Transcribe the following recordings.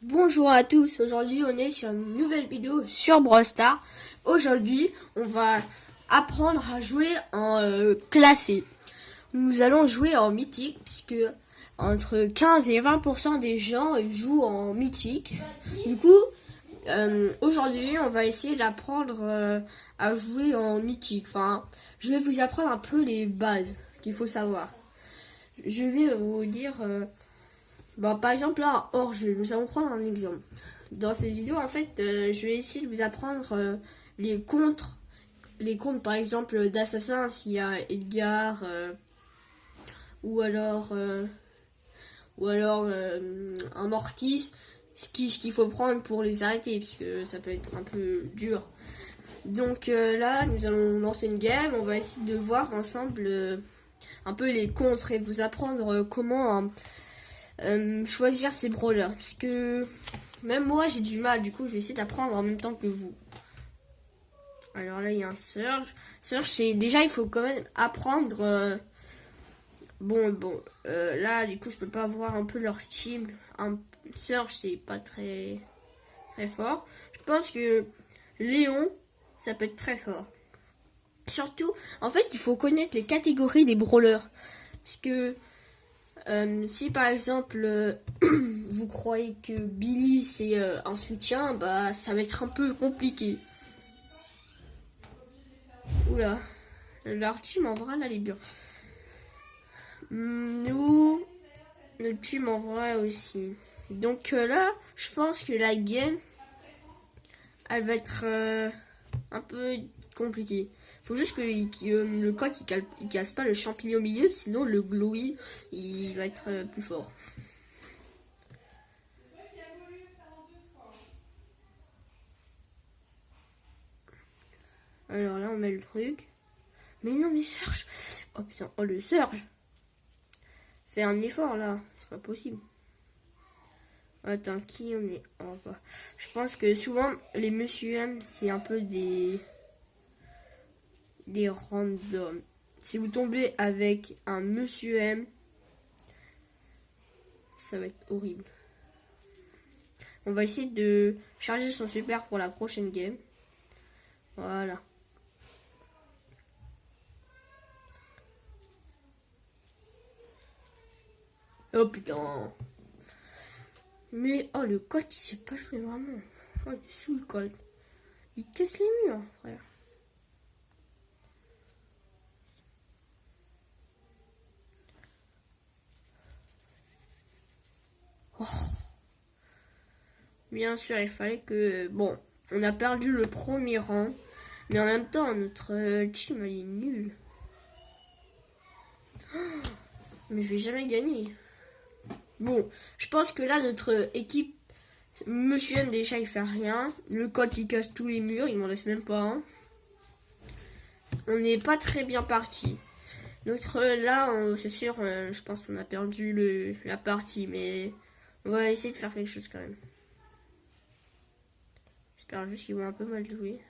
Bonjour à tous, aujourd'hui on est sur une nouvelle vidéo sur Brawl Stars. Aujourd'hui on va apprendre à jouer en classé. Nous allons jouer en mythique puisque entre 15 et 20% des gens jouent en mythique. Du coup aujourd'hui on va essayer d'apprendre à jouer en mythique. Enfin, je vais vous apprendre un peu les bases qu'il faut savoir. Je vais vous dire... par exemple, là, hors jeu, nous allons prendre un exemple. Dans cette vidéo, en fait, je vais essayer de vous apprendre les contres. Les contres, par exemple, d'assassins, s'il y a Edgar, ou alors, un Mortis, ce qu'il faut prendre pour les arrêter, puisque ça peut être un peu dur. Donc là, nous allons lancer une game, on va essayer de voir ensemble un peu les contres et vous apprendre comment... choisir ces brawlers parce que même moi j'ai du mal, du coup je vais essayer d'apprendre en même temps que vous. Alors là il y a un Surge. C'est déjà, il faut quand même apprendre là du coup je peux pas voir un peu leur team. Un Surge c'est pas très très fort. Je pense que Léon ça peut être très fort. Surtout en fait il faut connaître les catégories des brawlers puisque si par exemple vous croyez que Billy c'est un soutien, bah ça va être un peu compliqué. Oula, leur team en vrai là, elle est bien. Nous, notre team en vrai aussi. Donc là, je pense que la game, elle va être un peu compliquée. Faut juste que le coq il casse pas le champignon au milieu, sinon le glowy il va être plus fort. Alors là on met le truc. Mais non mais Surge. Oh putain, oh le Surge. Fais un effort là, c'est pas possible. Attends, qui on est en bas? Je pense que souvent les Monsieur M c'est un peu des randoms. Si vous tombez avec un Monsieur M, ça va être horrible. On va essayer de charger son super pour la prochaine game. Voilà. Oh putain. Mais oh le Colt il sait pas jouer vraiment. Oh il est sous le Colt. Il casse les murs frère. Oh. Bien sûr il fallait que... Bon, on a perdu le premier rang. Mais en même temps notre team elle est nulle. Oh, mais je vais jamais gagner. Bon, je pense que là notre équipe... Monsieur M déjà il fait rien. Le Colt il casse tous les murs, il m'en laisse même pas un. On n'est pas très bien parti. Notre là, c'est sûr, je pense qu'on a perdu la partie, mais on va essayer de faire quelque chose quand même. J'espère juste qu'ils vont un peu mal jouer.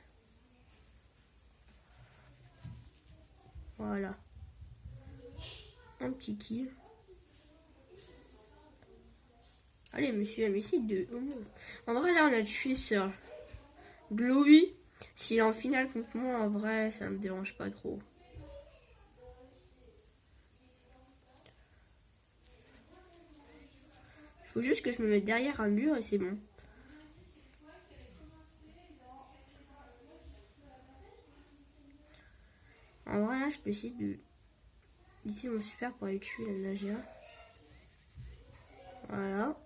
Voilà. Un petit kill. Allez, monsieur M, essaye de... En vrai, là, on a tué Surge. Glowy, s'il est en finale contre moi, en vrai, ça me dérange pas trop. Il faut juste que je me mette derrière un mur et c'est bon. En vrai, là, je peux essayer de... Ici, mon super pour aller tuer la nageur. Voilà.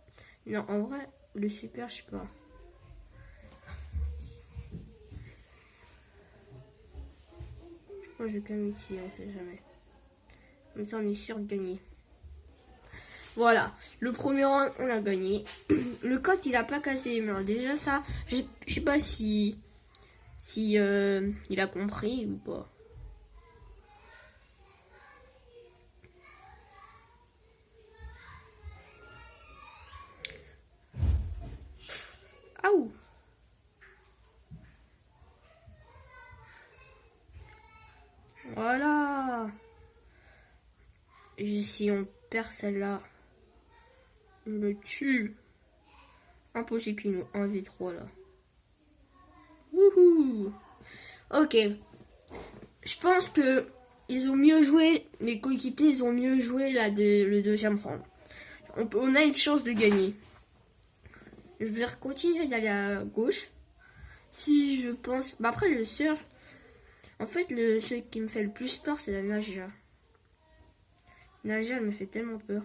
Non, en vrai, le super, je sais pas. Moi, je vais quand même utiliser, on sait jamais. Comme ça, on est sûr de gagner. Voilà, le premier round, on a gagné. Le coq, il a pas cassé les murs. Déjà, ça, je sais pas si il a compris ou pas. Ah ouh. Voilà. Et si on perd celle-là, je me tue. Impossible qu'ils nous 1v3 là. Wouhou. Ok. Je pense que ils ont mieux joué, mes coéquipiers, ils ont mieux joué là le deuxième round. On a une chance de gagner. Je vais continuer d'aller à gauche. Si je pense... Bah après le surge, en fait celui qui me fait le plus peur c'est la Naja. Naja elle me fait tellement peur.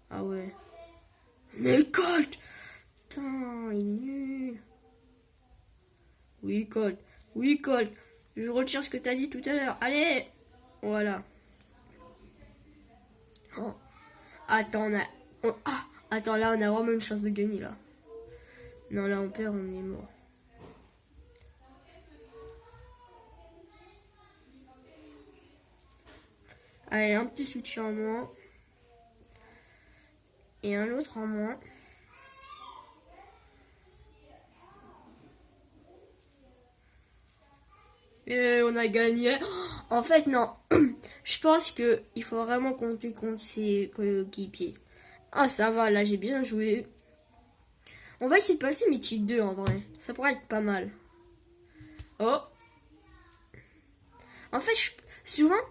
Ah ouais. Mais Colt! Putain, il est nul. Oui Colt. Oui Colt. Je retire ce que t'as dit tout à l'heure. Allez! Voilà. Oh. Attends, attends, là on a vraiment une chance de gagner là. Non, là on perd, on est mort. Allez, un petit soutien en moins. Et un autre en moins. Et on a gagné. En fait, non. Je pense qu'il faut vraiment compter contre ses coéquipiers. Ah, ça va, là j'ai bien joué. On va essayer de passer mythique 2 en vrai. Ça pourrait être pas mal. Oh. En fait, souvent,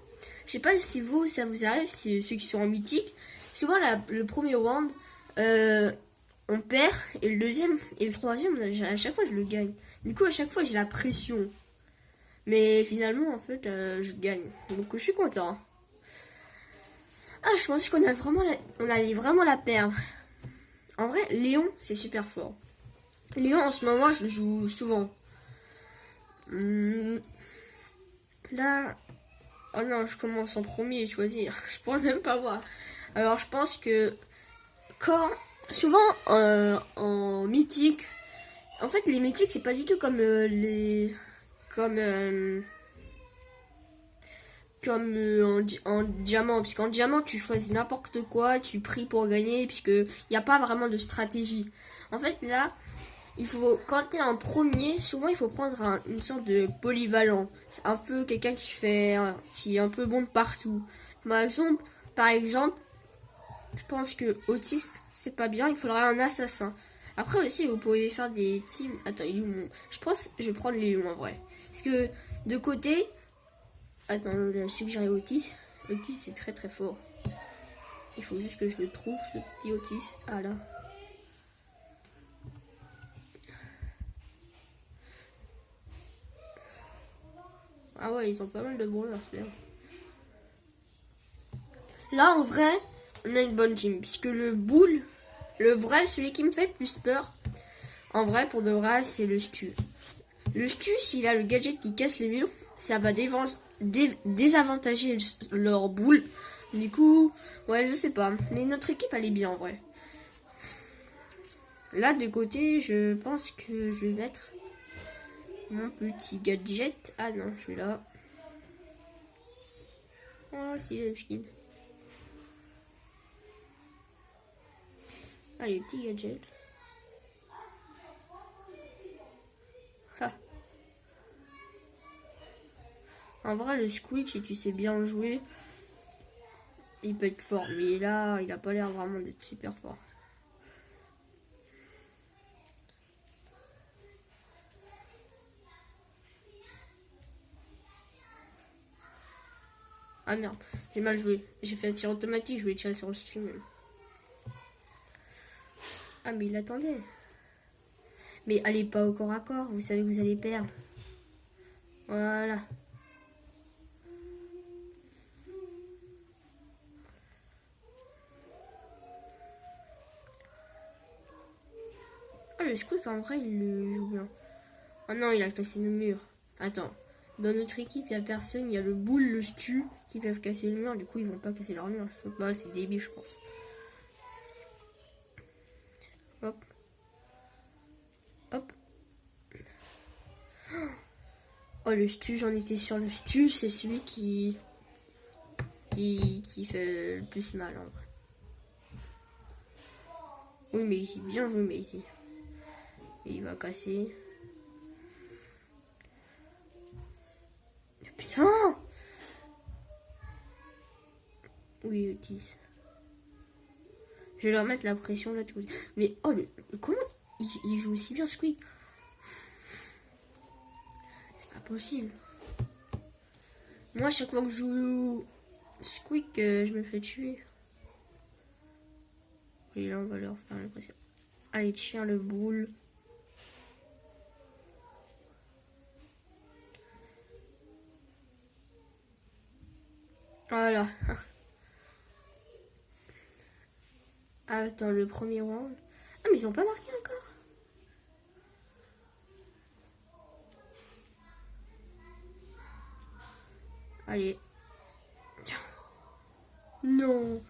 je sais pas si vous, ça vous arrive, si ceux qui sont en mythique. Souvent, le premier round, on perd. Et le deuxième et le troisième, à chaque fois, je le gagne. Du coup, à chaque fois, j'ai la pression. Mais finalement, en fait, je gagne. Donc, je suis content. Ah, je pensais qu'on allait vraiment la perdre. En vrai, Léon, c'est super fort. Léon, en ce moment, je le joue souvent. Là... Oh non, je commence en premier et choisir. Je pourrais même pas voir. Alors, je pense que... Souvent, en mythique... En fait, les mythiques, c'est pas du tout comme en diamant, puisqu'en diamant tu choisis n'importe quoi, tu pries pour gagner, puisque il n'y a pas vraiment de stratégie. En fait là, quand tu es en premier, souvent il faut prendre une sorte de polyvalent. C'est un peu quelqu'un qui est un peu bon de partout. Par exemple, je pense que Otis c'est pas bien, il faudrait un assassin. Après aussi vous pouvez faire des teams. Attends, il est où je pense que je vais prendre Léon en vrai. Parce que de côté... Attends, je vais suggérer Otis. Otis, c'est très très fort. Il faut juste que je le trouve, ce petit Otis. Ah là. Ah ouais, ils ont pas mal de brawlers, c'est bien. Là, en vrai, on a une bonne team. Puisque le Bull, le vrai, celui qui me fait le plus peur, en vrai, pour de vrai, c'est le Stu. Le Stu, s'il a le gadget qui casse les murs, ça va désavantager leur boule. Du coup, ouais, je sais pas. Mais notre équipe, elle est bien en vrai. Là, de côté, je pense que je vais mettre mon petit gadget. Ah non, je suis là. Oh, si, le skin. Allez, petit gadget. Ah. En vrai, le Squeak, si tu sais bien jouer, il peut être fort. Mais là, il a pas l'air vraiment d'être super fort. Ah merde, j'ai mal joué. J'ai fait un tir automatique, je voulais tirer sur le stream. Ah mais il attendait. Mais allez pas au corps à corps, vous savez que vous allez perdre. Voilà. Ah le Squeak en vrai il le joue bien. Oh non il a cassé le mur. Attends. Dans notre équipe il n'y a personne, il y a le Bull, le Stu qui peuvent casser le mur, du coup ils vont pas casser leur mur. Bah c'est débile je pense. Hop. Hop. Oh le Stu, j'en étais sûr. Le Stu c'est celui qui fait le plus mal en vrai. Oui mais ici, bien joué mais ici. Et il va casser. Putain! Oui, Otis. Je vais leur mettre la pression là. Tout. Mais oh, comment il joue aussi bien Squeak? C'est pas possible. Moi, à chaque fois que je joue Squeak, je me fais tuer. Et là, on va leur faire la pression. Allez, tiens le boule. Voilà. Attends, le premier round. Ah, mais ils ont pas marqué encore. Allez. Tiens. Non.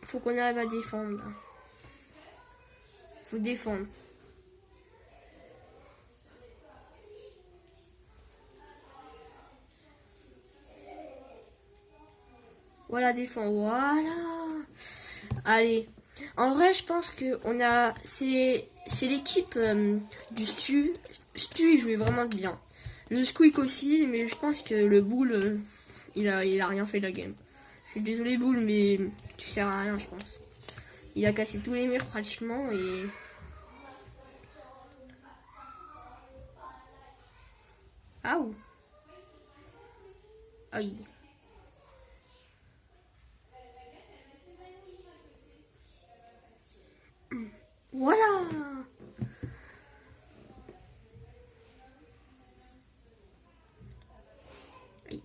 Faut qu'on arrive à défendre. Là. Faut défendre. Voilà, défendre. Voilà. Allez. En vrai, je pense que on a. C'est l'équipe du Stu. Stu, il jouait vraiment bien. Le Squeak aussi, mais je pense que le Boule, il a rien fait de la game. Je suis désolé, Boule, mais tu sers à rien, je pense. Il a cassé tous les murs pratiquement et. Ah ou. Aïe. Voilà. Aïe.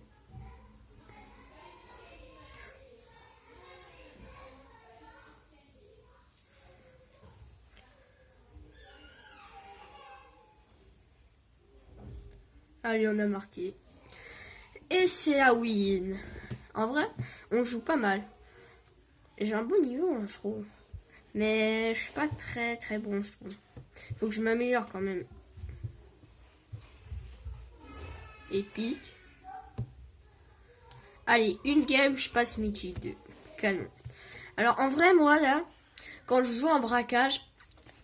Allez, on a marqué. Et c'est la win. En vrai, on joue pas mal. J'ai un bon niveau, hein, je trouve. Mais je suis pas très très bon, je trouve. Faut que je m'améliore quand même. Épique. Allez, une game, je passe mythique 2. Canon. Alors en vrai, moi là, quand je joue en braquage,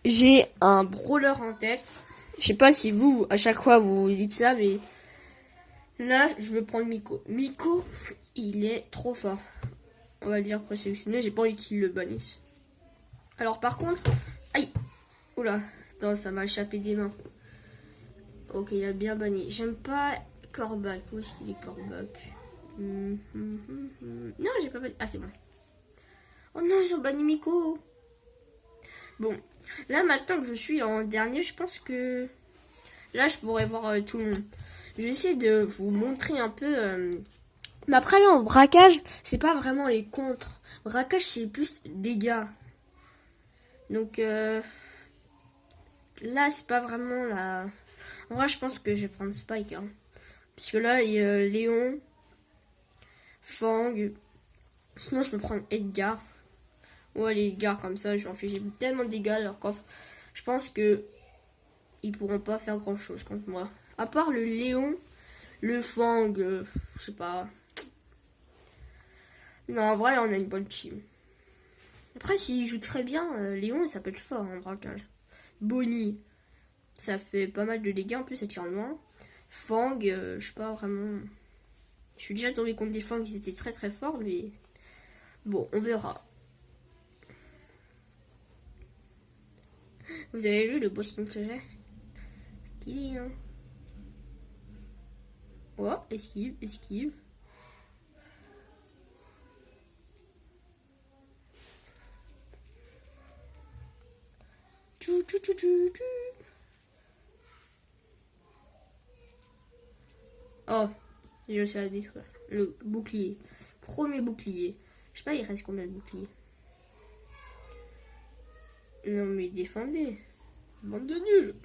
j'ai un brawler en tête. Je sais pas si vous, à chaque fois, vous dites ça, mais là, je veux prendre Miko. Miko, il est trop fort. On va le dire présélectionné, j'ai pas envie qu'il le bannisse. Alors par contre, aïe, oula, attends, ça m'a échappé des mains. Ok, il a bien banni. J'aime pas Corbac. Où est-ce qu'il est Corbac? Non, j'ai pas banni. Ah, c'est bon. Oh non, ils ont banni Miko. Bon, là maintenant que je suis en dernier, je pense que là je pourrais voir tout le monde. Je vais essayer de vous montrer un peu. Mais après là en braquage, c'est pas vraiment les contres. Braquage c'est plus dégâts. Donc là c'est pas vraiment la. En vrai je pense que je vais prendre Spike. Hein. Parce que là il y a Léon, Fang. Sinon je peux prendre Edgar. Ouais les Edgar comme ça, je vais infliger tellement de dégâts à leur coffre. Je pense que ils pourront pas faire grand chose contre moi. À part le Léon, le Fang, je sais pas. Non, en vrai, là, on a une bonne team. Après, s'il joue très bien, Léon, ça peut être fort en braquage. Bonnie, ça fait pas mal de dégâts, en plus, ça tire loin. Fang, je sais pas vraiment. Je suis déjà tombé contre des Fang qui étaient très très forts, mais bon, on verra. Vous avez vu le Boston que j'ai? Stylé, hein? Oh, esquive, esquive. Tchou, tchou, tchou, tchou, tchou. Oh, j'ai réussi à détruire le bouclier. Premier bouclier. Je sais pas, il reste combien de boucliers? Non, mais défendez. Bande de nuls.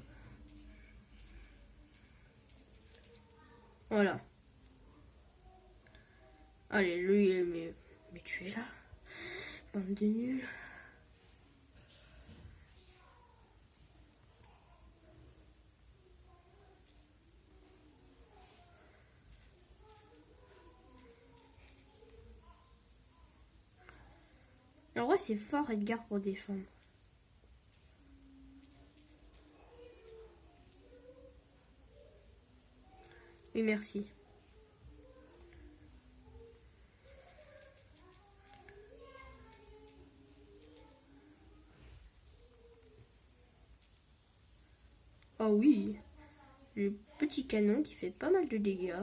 Voilà. Allez, lui, mais tu es là. Bande de nuls. En vrai, c'est fort Edgar pour défendre. Oui, merci. Ah oui, le petit canon qui fait pas mal de dégâts.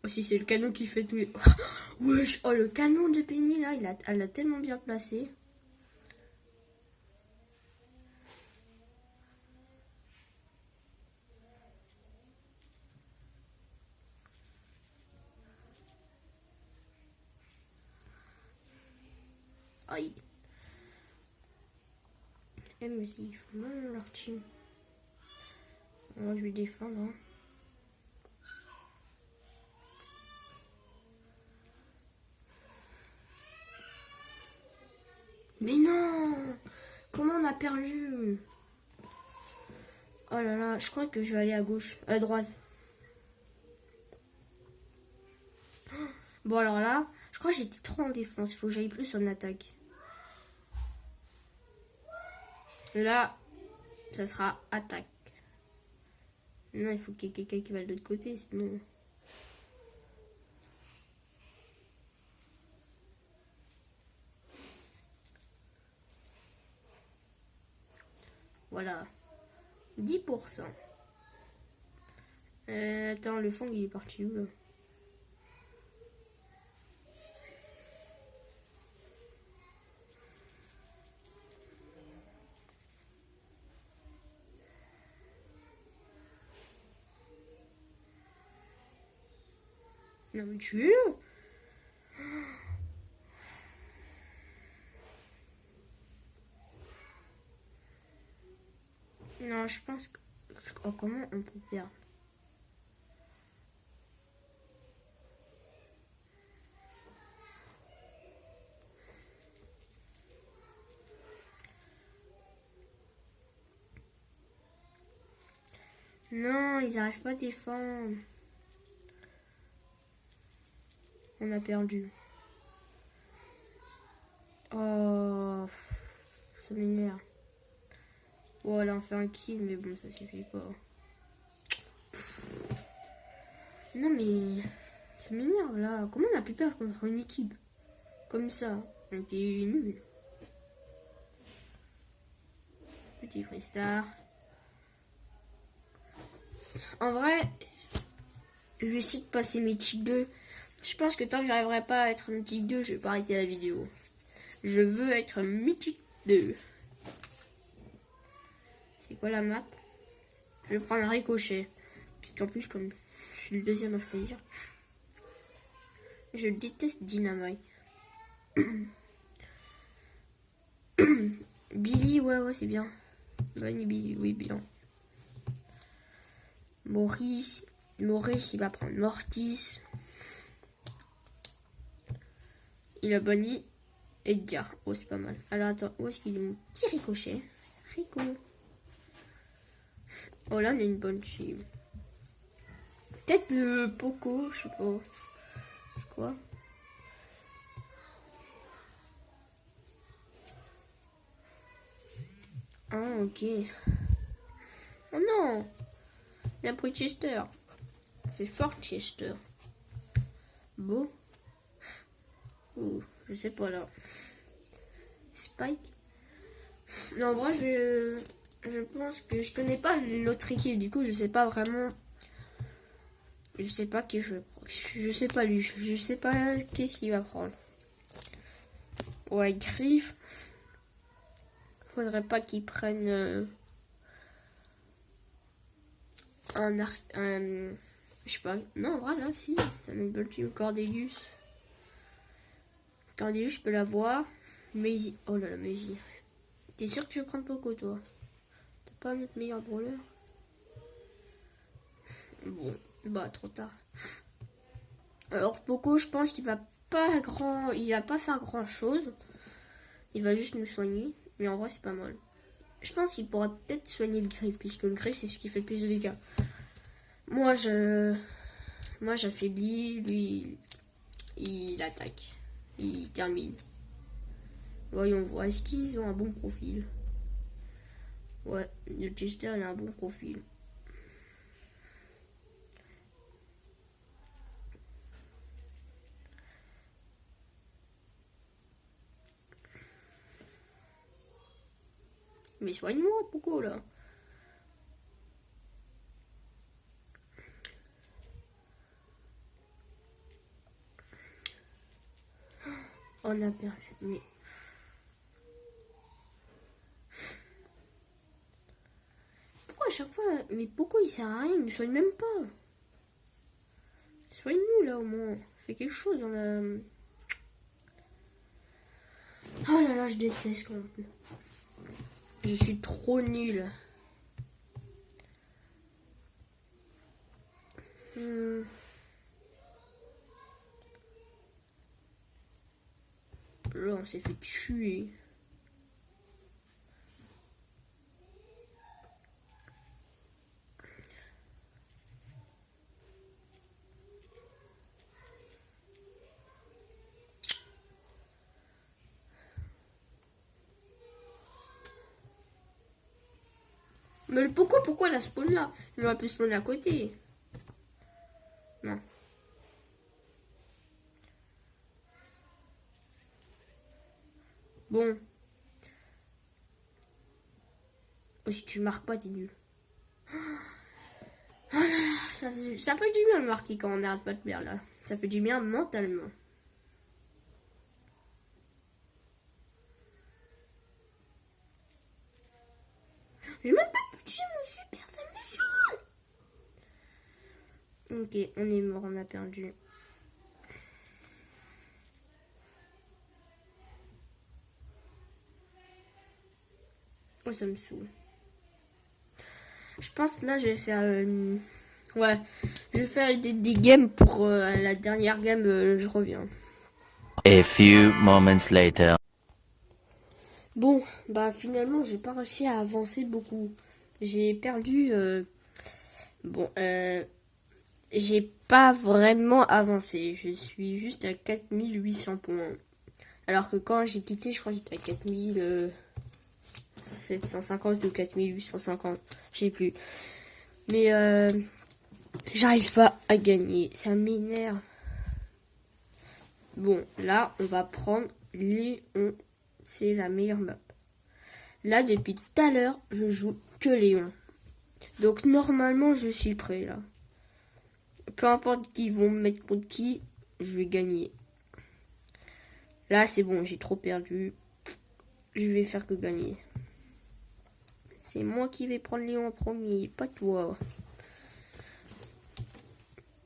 Oh si, c'est le canon qui fait tout les... Wesh, oh le canon de Penny là, elle l'a tellement bien placé. Aïe. Eh mais ils font mal leur team. Moi je vais défendre. Hein. Mais non! Comment on a perdu? Oh là là, je crois que je vais aller à gauche. À droite. Bon alors là, je crois que j'étais trop en défense. Il faut que j'aille plus en attaque. Là, ça sera attaque. Non, il faut qu'il y ait quelqu'un qui va de l'autre côté, sinon... Voilà. 10%. Attends, le fond, il est parti où, là? Non, mais tu es là. Non, je pense que... Oh, comment on peut perdre? Non, ils n'arrivent pas à défendre. On a perdu. Oh, ça m'énerve. Oh, là, on fait un kill, mais bon, ça suffit pas. Non, mais ça m'énerve, là. Comment on a pu perdre contre une équipe comme ça? On était nuls. Petit freestar. En vrai, je vais essayer de passer mythique 2. Je pense que tant que j'arriverai pas à être mythique 2, je vais pas arrêter la vidéo. Je veux être mythique 2. C'est quoi la map? Je vais prendre un ricochet. Parce qu'en plus, comme je suis le deuxième à choisir, je déteste Dynamite. Billy, ouais, c'est bien. Bonne Billy, oui, bien. Maurice, il va prendre Mortis. Il a banni Edgar. Oh, c'est pas mal. Alors, attends, où est-ce qu'il est mon petit ricochet? Rico. Oh, là, on a une bonne team. Peut-être le Poco, je sais pas. C'est quoi? Ah, ok. Oh non! Il a pris Chester. C'est fort Chester. Beau. Ouh, je sais pas là. Spike. Non, en vrai, je pense que je connais pas l'autre équipe. Du coup, je sais pas vraiment. Je sais pas qui je sais pas lui. Je sais pas qu'est-ce qu'il va prendre. Ouais, Griff. Faudrait pas qu'il prenne je sais pas. Non, voilà, si. Ça me peut le Cordelius. Cordelius, je peux l'avoir. Maisy. Oh là là, Maisy. T'es sûr que tu veux prendre Poco, toi? T'as pas notre meilleur brawler? Bon, bah, trop tard. Alors, Poco, je pense qu'il va pas il va pas faire grand chose. Il va juste nous soigner. Mais en vrai, c'est pas mal. Je pense qu'il pourra peut-être soigner le griffe, puisque le griffe, c'est ce qui fait le plus de dégâts. Moi, j'affaiblis. Lui, il attaque. Il termine. Voyons voir. Est-ce qu'ils ont un bon profil? Ouais, le Chester, il a un bon profil. Mais soigne-moi, pourquoi là? On a perdu. Pourquoi à chaque fois... Mais pourquoi il sert à rien? Il ne soigne même pas. Soigne-nous là au moins. Fais quelque chose dans la... Oh là là, je déteste quand même. Je suis trop nulle. Là, on s'est fait tuer. Mais le pourquoi la spawn là? Il aurait pu spawn à côté. Non. Bon. Oh, si tu marques pas, t'es nul. Oh là là, ça fait du bien de marquer quand on n'arrête pas de perdre là. Ça fait du bien mentalement. J'ai même pas pu tuer mon super, ça me saoule. Ok, on est mort, on a perdu. Oh, ça me saoule. Je pense là, je vais faire... Ouais, je vais faire des games pour la dernière game, je reviens. A few moments later. Bon, bah finalement, j'ai pas réussi à avancer beaucoup. J'ai perdu... j'ai pas vraiment avancé. Je suis juste à 4800 points. Alors que quand j'ai quitté, je crois que j'étais à 4750 ou 4850. Je sais plus. Mais j'arrive pas à gagner. Ça m'énerve. Bon, là, on va prendre Léon. C'est la meilleure map. Là, depuis tout à l'heure, je joue que Léon. Donc, normalement, je suis prêt, là. Peu importe qui vont me mettre contre qui, je vais gagner. Là, c'est bon, j'ai trop perdu. Je vais faire que gagner. C'est moi qui vais prendre Léon en premier, pas toi.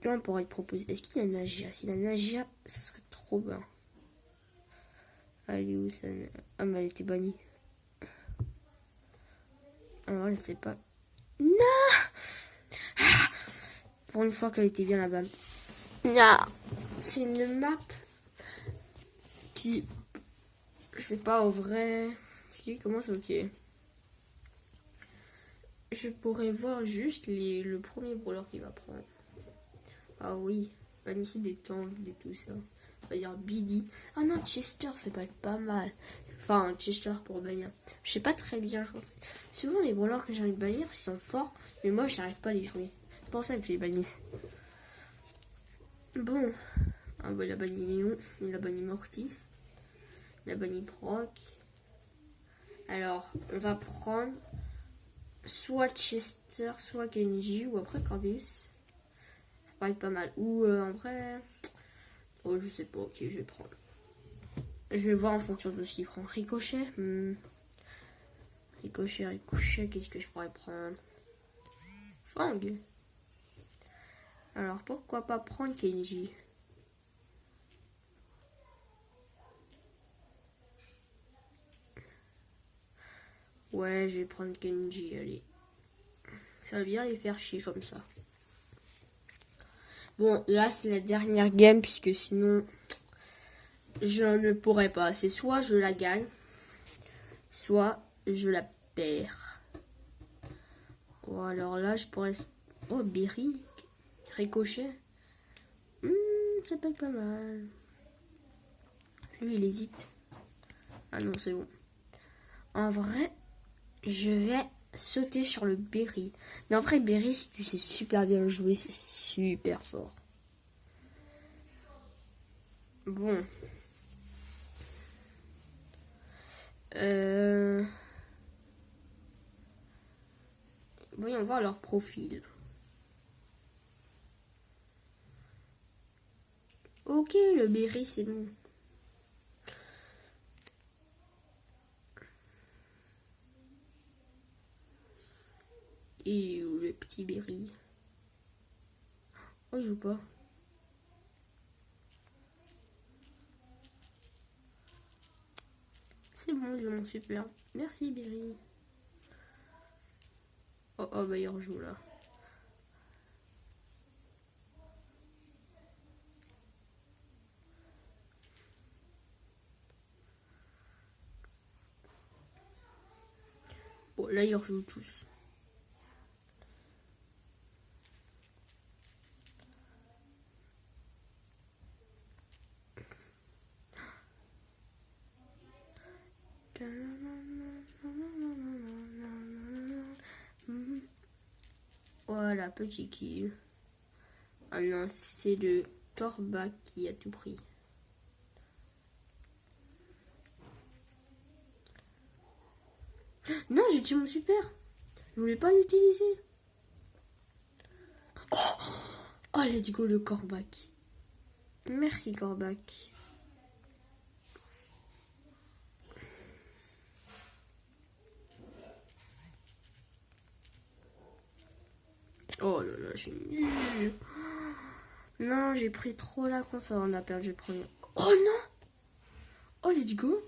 Là, on pourrait te proposer. Est-ce qu'il y a Nagia? S'il y a Nagia, ça serait trop bien. Allez, où ça? Ah, mais elle était bannie. Alors, elle sait pas. Non! Pour une fois qu'elle était bien là-bas. Non! C'est une map qui. Je sais pas, au vrai. Ce qui commence, ok. Je pourrais voir juste le premier brawler qui va prendre. Ah oui, bannissez des tanks et tout ça. On va dire Billy. Ah non, Chester, ça peut être pas mal. Enfin, Chester pour bannir. Je sais pas très bien jouer en fait. Souvent, les brawlers que j'ai envie de bannir, ils sont forts, mais moi, j'arrive pas à les jouer. C'est pour ça que je les bannisse. Bon. Ah bah, il a banni Léon, il a banni Mortis, il a banni Brock. Alors, on va prendre soit Chester, soit Genji, ou après Cordeus. Ça paraît pas mal. Ou en vrai... Oh, je sais pas, ok, je vais prendre. Je vais voir en fonction de ce qu'il prend. Ricochet. Ricochet, qu'est-ce que je pourrais prendre? Fang. Alors, pourquoi pas prendre Kenji? Ouais, je vais prendre Kenji, allez. Ça va bien les faire chier comme ça. Bon, là, c'est la dernière game, puisque sinon, je ne pourrais pas. C'est soit je la gagne, soit je la perds. Ou alors là, je pourrais... Oh, Berry. Ricochet. Ça peut être pas mal. Lui, il hésite. Ah non, c'est bon. En vrai, je vais sauter sur le Berry. Mais en vrai, Berry, si tu sais super bien le jouer, c'est super fort. Bon. Voyons voir leur profil. Ok, le Berry, c'est bon. Et où le petit Berry? Oh, il joue pas. C'est bon, ils ont super. Merci Berry. Oh, oh, bah il rejoue là. Bon, là ils rejouent tous. Voilà, petit kill. Ah non, c'est le Corbac qui a tout pris. Non, j'ai tué mon super. Je voulais pas l'utiliser. Oh, let's go le Corbac. Merci Corbac. Oh là là, je suis nulle. Non, j'ai pris trop la conf. On a perdu le premier. Oh non. Oh, let's go.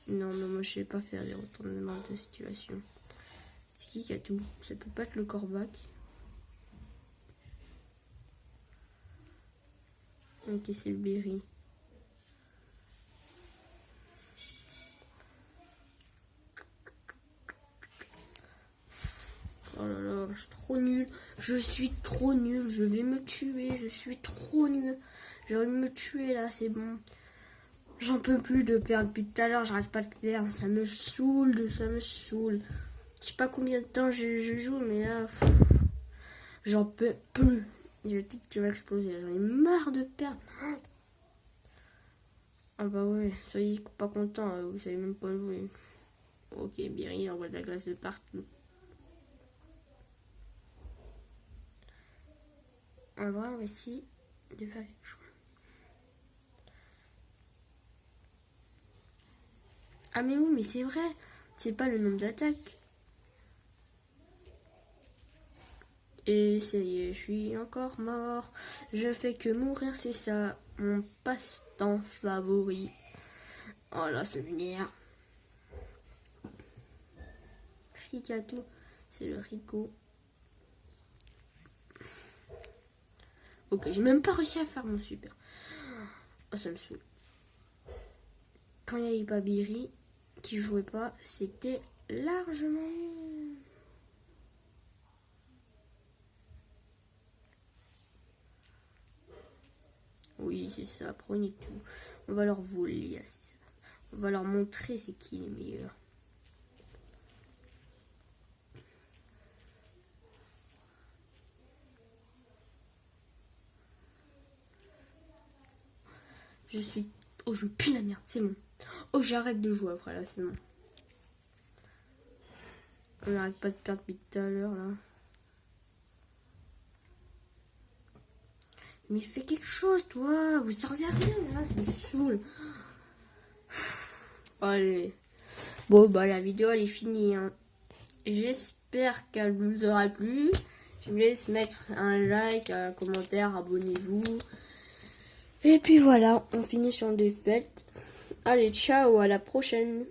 Non, non, moi je sais pas faire des retournements de situation. C'est qui a tout? Ça peut pas être le Corbac. Ok, c'est le Berry. Oh là là, je suis trop nulle. Je suis trop nulle. Je vais me tuer. Je suis trop nulle. J'ai envie de me tuer là, c'est bon. J'en peux plus de perdre depuis tout à l'heure. J'arrête pas de perdre. Ça me saoule. Ça me saoule. Je sais pas combien de temps je joue, mais là, j'en peux plus. Je dis que tu vas exploser. J'en ai marre de perdre. Ah bah ouais, soyez pas contents. Vous savez même pas jouer. Ok, Berry envoie de la glace de partout. On va essayer de faire quelque chose. Ah mais oui, mais c'est vrai. C'est pas le nombre d'attaques. Et ça y est, je suis encore mort. Je fais que mourir, c'est ça. Mon passe-temps favori. Oh là, c'est lumière. Ricatou, c'est le Rico. Ok, j'ai même pas réussi à faire mon super. Oh, ça me saoule. Quand il n'y avait pas Berry qui jouait pas, c'était largement. Oui, c'est ça, prenez tout. On va leur voler, c'est ça. On va leur montrer c'est qui les meilleurs. Je suis... Oh, je pue la merde, c'est bon. Oh, j'arrête de jouer après, là, c'est bon. On n'arrête pas de perdre depuis tout à l'heure, là. Mais fais quelque chose, toi. Vous servez à rien, là, ça me saoule. Allez. Bon, bah, la vidéo, elle est finie, hein. J'espère qu'elle vous aura plu. Je vous laisse mettre un like, un commentaire, abonnez-vous. Et puis voilà, on finit sur une défaite. Allez, ciao, à la prochaine.